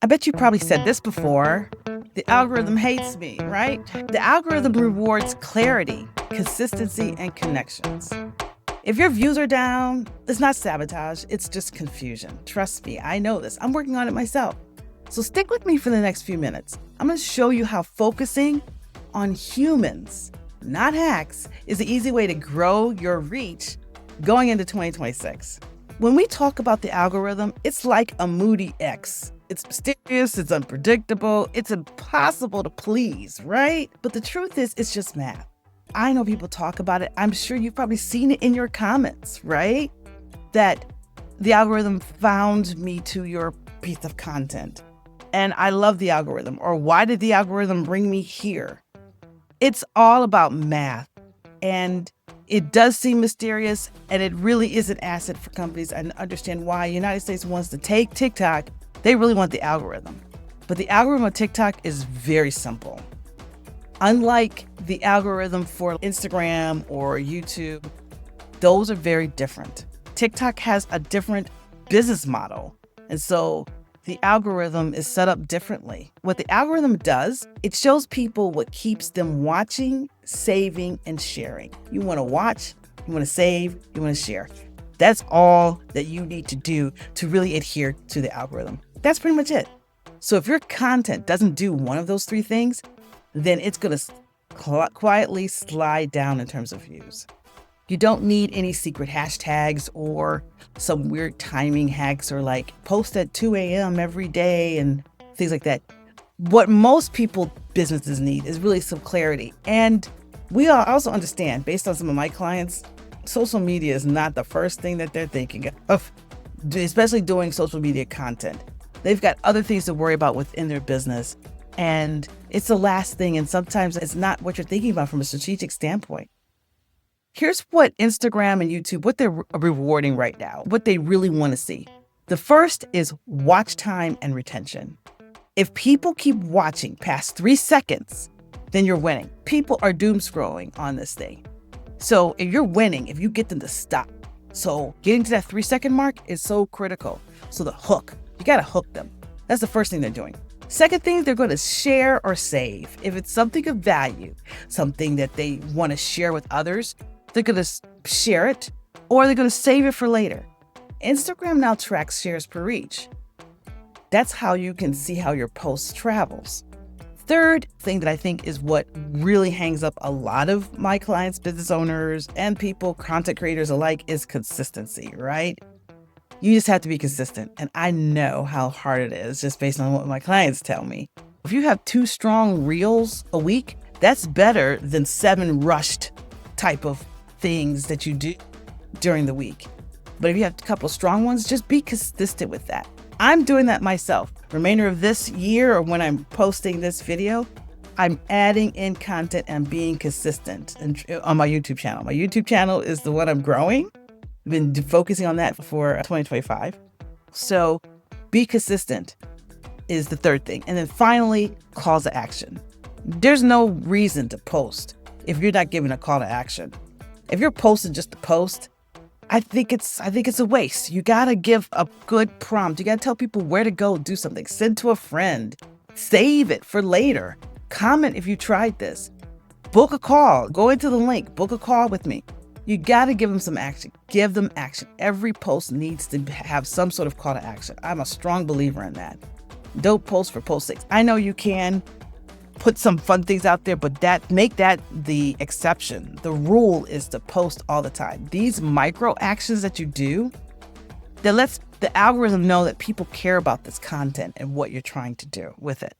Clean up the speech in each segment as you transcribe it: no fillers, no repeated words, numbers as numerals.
I bet you probably said this before. The algorithm hates me, right? The algorithm rewards clarity, consistency, and connections. If your views are down, it's not sabotage, it's just confusion. Trust me, I know this. I'm working on it myself. So stick with me for the next few minutes. I'm going to show you how focusing on humans, not hacks, is the easy way to grow your reach going into 2026. When we talk about the algorithm, it's like a moody ex. It's mysterious, it's unpredictable, it's impossible to please, right? But the truth is, it's just math. I know people talk about it. I'm sure you've probably seen it in your comments, right? That the algorithm found me to your piece of content. And I love the algorithm. Or why did the algorithm bring me here? It's all about math. And it does seem mysterious, and it really is an asset for companies. I understand why United States wants to take TikTok. They really want the algorithm. But the algorithm of TikTok is very simple. Unlike the algorithm for Instagram or YouTube, those are very different. TikTok has a different business model. And so the algorithm is set up differently. What the algorithm does, it shows people what keeps them watching, saving, and sharing. You want to watch, you want to save, you want to share. That's all that you need to do to really adhere to the algorithm. That's pretty much it. So if your content doesn't do one of those three things, then it's going to quietly slide down in terms of views. You don't need any secret hashtags or some weird timing hacks or like post at 2 a.m. every day and things like that. What most businesses need is really some clarity. And we also understand, based on some of my clients, social media is not the first thing that they're thinking of, especially doing social media content. They've got other things to worry about within their business. And it's the last thing. And sometimes it's not what you're thinking about from a strategic standpoint. Here's what Instagram and YouTube, what they're rewarding right now, what they really want to see. The first is watch time and retention. If people keep watching past 3 seconds, then you're winning. People are doom scrolling on this thing. So if you're winning, if you get them to stop. So getting to that 3-second mark is so critical. So the hook, you got to hook them. That's the first thing they're doing. Second thing, they're going to share or save. If it's something of value, something that they want to share with others, they're going to share it or they're going to save it for later. Instagram now tracks shares per reach. That's how you can see how your post travels. Third thing that I think is what really hangs up a lot of my clients, business owners, and people, content creators alike, is consistency, right? You just have to be consistent. And I know how hard it is just based on what my clients tell me. If you have 2 strong reels a week, that's better than 7 rushed type of things that you do during the week. But if you have a couple of strong ones, just be consistent with that. I'm doing that myself. Remainder of this year, or when I'm posting this video, I'm adding in content and being consistent on my YouTube channel. My YouTube channel is the one I'm growing. I've been focusing on that for 2025. So be consistent is the third thing. And then finally, calls to action. There's no reason to post if you're not giving a call to action. If you're posting just to post, I think it's a waste. You got to give a good prompt. You got to tell people where to go, do something, send to a friend, save it for later. Comment if you tried this. Book a call, go into the link, book a call with me. You got to give them some action. Give them action. Every post needs to have some sort of call to action. I'm a strong believer in that. Don't post for post's sake. I know you can put some fun things out there, but make that the exception. The rule is to post all the time. These micro actions that you do, that lets the algorithm know that people care about this content and what you're trying to do with it.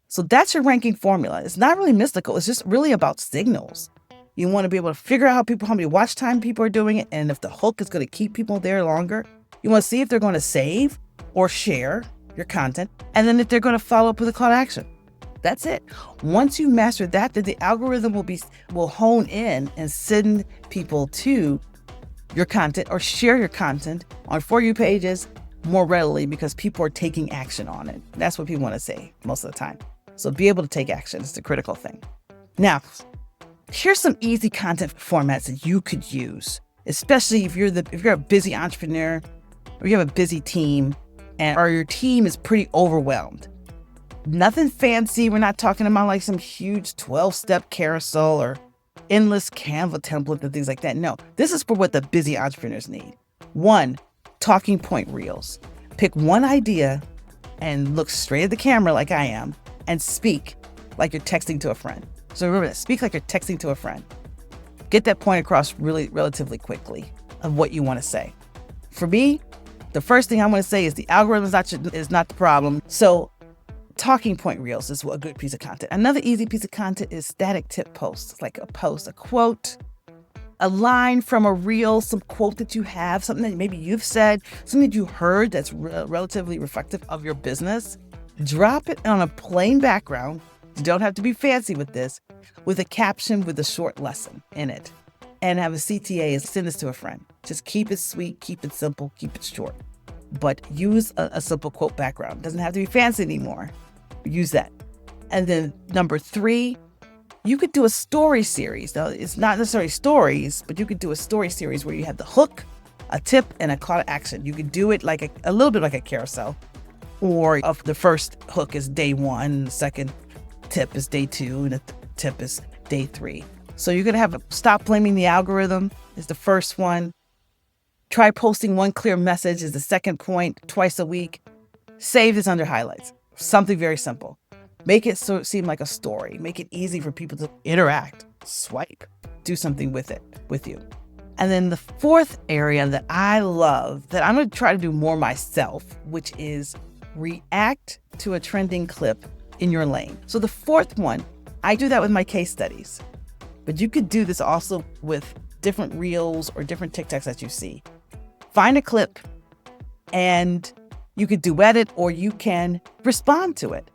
So that's your ranking formula. It's not really mystical. It's just really about signals. You want to be able to figure out how many watch time people are doing it. And if the hook is going to keep people there longer, you want to see if they're going to save or share your content. And then if they're going to follow up with a call to action. That's it. Once you master that, then the algorithm will hone in and send people to your content or share your content on For You pages more readily because people are taking action on it. That's what people want to say most of the time. So be able to take action is the critical thing. Now, here's some easy content formats that you could use, especially if you're a busy entrepreneur or you have a busy team or your team is pretty overwhelmed. Nothing fancy. We're not talking about like some huge 12-step carousel or endless Canva template and things like that. No, this is for what the busy entrepreneurs need. 1, talking point reels. Pick one idea and look straight at the camera like I am and speak like you're texting to a friend. So remember that, speak like you're texting to a friend. Get that point across relatively quickly of what you want to say. For me, the first thing I want to say is the algorithm is not the problem. So talking point reels is a good piece of content. Another easy piece of content is static tip posts, like a post, a quote, a line from a reel, some quote that you have, something that maybe you've said, something that you heard that's relatively reflective of your business. Drop it on a plain background. You don't have to be fancy with this, with a caption with a short lesson in it. And have a CTA and send this to a friend. Just keep it sweet, keep it simple, keep it short. But use a simple quote background. It doesn't have to be fancy anymore. Use that. And then number 3, you could do a story series. Now, it's not necessarily stories, but you could do a story series where you have the hook, a tip, and a call to action. You could do it like a little bit like a carousel. Or if the first hook is day 1, the second tip is day 2, and the tip is day 3. So you're going to have stop blaming the algorithm is the first one. Try posting one clear message is the second point, twice a week. Save this under highlights. Something very simple. Make it seem like a story. Make it easy for people to interact, swipe, do something with it, with you. And then the 4th area that I love, that I'm going to try to do more myself, which is react to a trending clip in your lane. So the 4th one, I do that with my case studies. But you could do this also with different reels or different TikToks that you see. Find a clip and you could duet it or you can respond to it.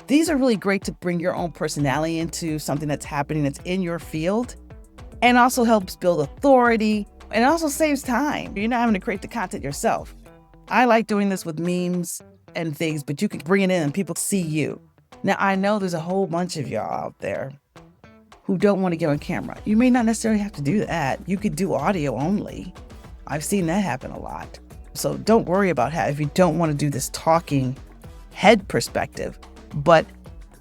These are really great to bring your own personality into something that's happening that's in your field, and also helps build authority, and also saves time. You're not having to create the content yourself. I like doing this with memes and things, but you can bring it in and people see you. Now, I know there's a whole bunch of y'all out there who don't want to get on camera. You may not necessarily have to do that. You could do audio only. I've seen that happen a lot. So don't worry about how if you don't want to do this talking head perspective. But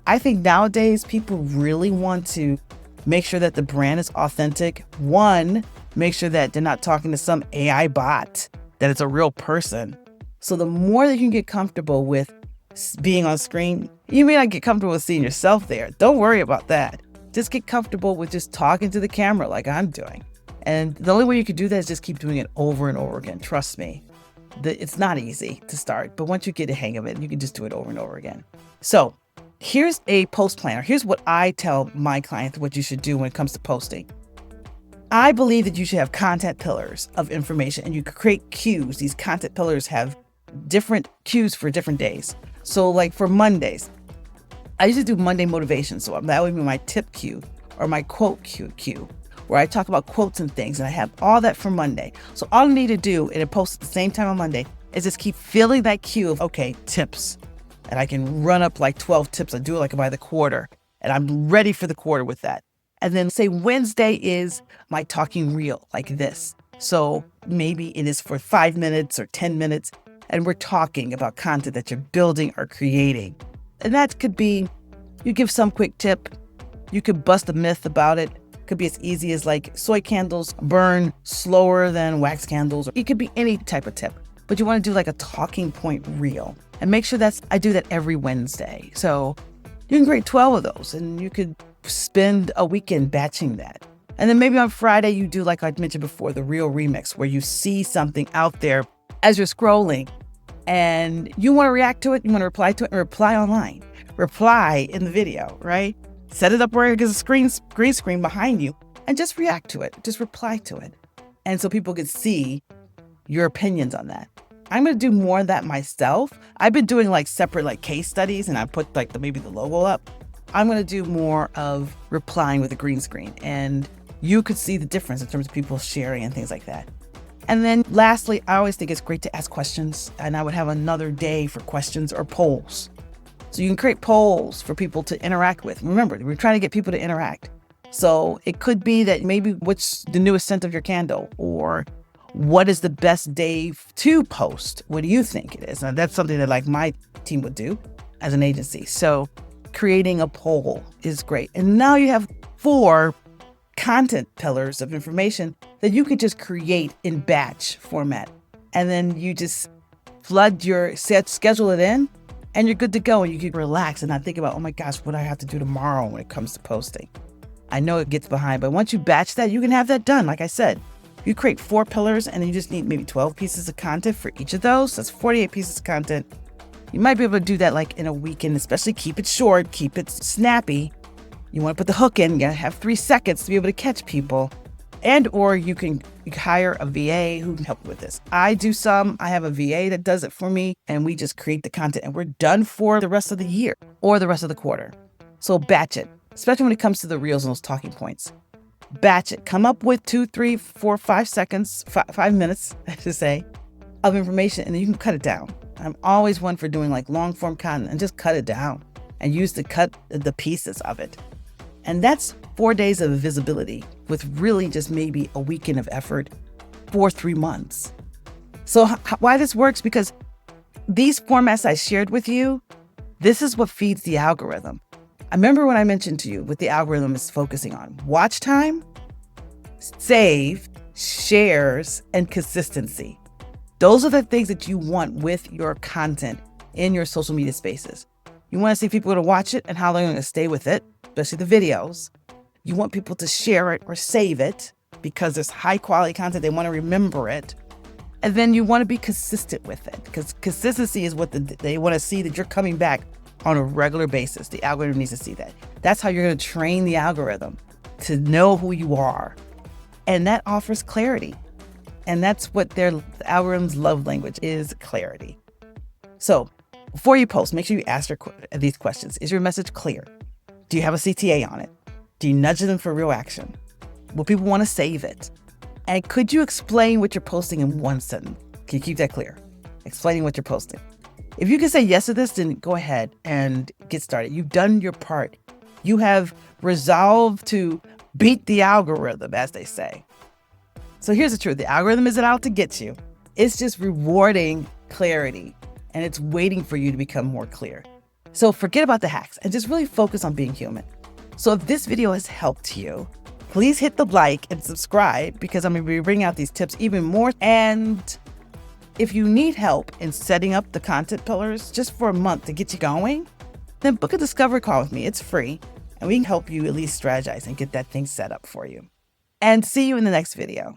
I think nowadays people really want to make sure that the brand is authentic. 1, make sure that they're not talking to some AI bot, that it's a real person. So the more that you can get comfortable with being on screen, you may not get comfortable with seeing yourself there. Don't worry about that. Just get comfortable with just talking to the camera like I'm doing. And the only way you can do that is just keep doing it over and over again. Trust me. It's not easy to start, but once you get a hang of it, you can just do it over and over again. So here's a post planner. Here's what I tell my clients what you should do when it comes to posting. I believe that you should have content pillars of information and you can create cues. These content pillars have different cues for different days. So like for Mondays, I usually do Monday motivation. So that would be my tip cue or my quote cue, where I talk about quotes and things. And I have all that for Monday. So all I need to do, and it posts at the same time on Monday, is just keep filling that queue of, okay, tips. And I can run up like 12 tips. I do it like by the quarter. And I'm ready for the quarter with that. And then say Wednesday is my talking reel like this. So maybe it is for 5 minutes or 10 minutes. And we're talking about content that you're building or creating. And that could be, you give some quick tip. You could bust a myth about it. Could be as easy as like soy candles burn slower than wax candles. It could be any type of tip, but you want to do like a talking point reel and make sure I do that every Wednesday. So you can create 12 of those and you could spend a weekend batching that. And then maybe on Friday, you do, like I mentioned before, the Reel Remix, where you see something out there as you're scrolling and you want to react to it, you want to reply to it, and reply online. Reply in the video, right? Set it up where there's a green screen behind you and just react to it. Just reply to it. And so people can see your opinions on that. I'm going to do more of that myself. I've been doing like separate like case studies and I put like maybe the logo up. I'm going to do more of replying with a green screen and you could see the difference in terms of people sharing and things like that. And then lastly, I always think it's great to ask questions, and I would have another day for questions or polls. So you can create polls for people to interact with. Remember, we're trying to get people to interact. So it could be that maybe what's the newest scent of your candle, or What is the best day to post? What do you think it is? And that's something that like my team would do as an agency. So creating a poll is great. And now you have 4 content pillars of information that you could just create in batch format. And then you just flood schedule it in, and you're good to go. And you can relax and not think about, oh my gosh, what do I have to do tomorrow when it comes to posting? I know it gets behind, but once you batch that, you can have that done. Like I said, you create 4 pillars and you just need maybe 12 pieces of content for each of those. That's 48 pieces of content. You might be able to do that like in a weekend, especially keep it short, keep it snappy. You want to put the hook in, you gotta have 3 seconds to be able to catch people. And or you can hire a VA who can help you with this. I have a VA that does it for me, and we just create the content and we're done for the rest of the year or the rest of the quarter. So batch it, especially when it comes to the reels and those talking points. Batch it, come up with 2, 3, 4, 5 seconds, 5 minutes, I should say, of information, and then you can cut it down. I'm always one for doing like long form content and just cut it down and use the pieces of it. And that's 4 days of visibility with really just maybe a weekend of effort for 3 months. So why this works? Because these formats I shared with you, this is what feeds the algorithm. I remember when I mentioned to you what the algorithm is focusing on: watch time, save, shares, and consistency. Those are the things that you want with your content in your social media spaces. You want to see people to watch it and how they're going to stay with it, especially the videos. You want people to share it or save it because it's high quality content. They want to remember it. And then you want to be consistent with it, because consistency is what they want to see, that you're coming back on a regular basis. The algorithm needs to see that. That's how you're going to train the algorithm to know who you are. And that offers clarity. And that's what the algorithm's love language is, clarity. So before you post, make sure you ask these questions. Is your message clear? Do you have a CTA on it? Do you nudge them for real action? Will people want to save it? And could you explain what you're posting in 1 sentence? Can you keep that clear? Explaining what you're posting. If you can say yes to this, then go ahead and get started. You've done your part. You have resolved to beat the algorithm, as they say. So here's the truth. The algorithm isn't out to get you. It's just rewarding clarity, and it's waiting for you to become more clear. So forget about the hacks and just really focus on being human. So if this video has helped you, please hit the like and subscribe, because I'm going to be bringing out these tips even more. And if you need help in setting up the content pillars just for a month to get you going, then book a discovery call with me. It's free, and we can help you at least strategize and get that thing set up for you. And see you in the next video.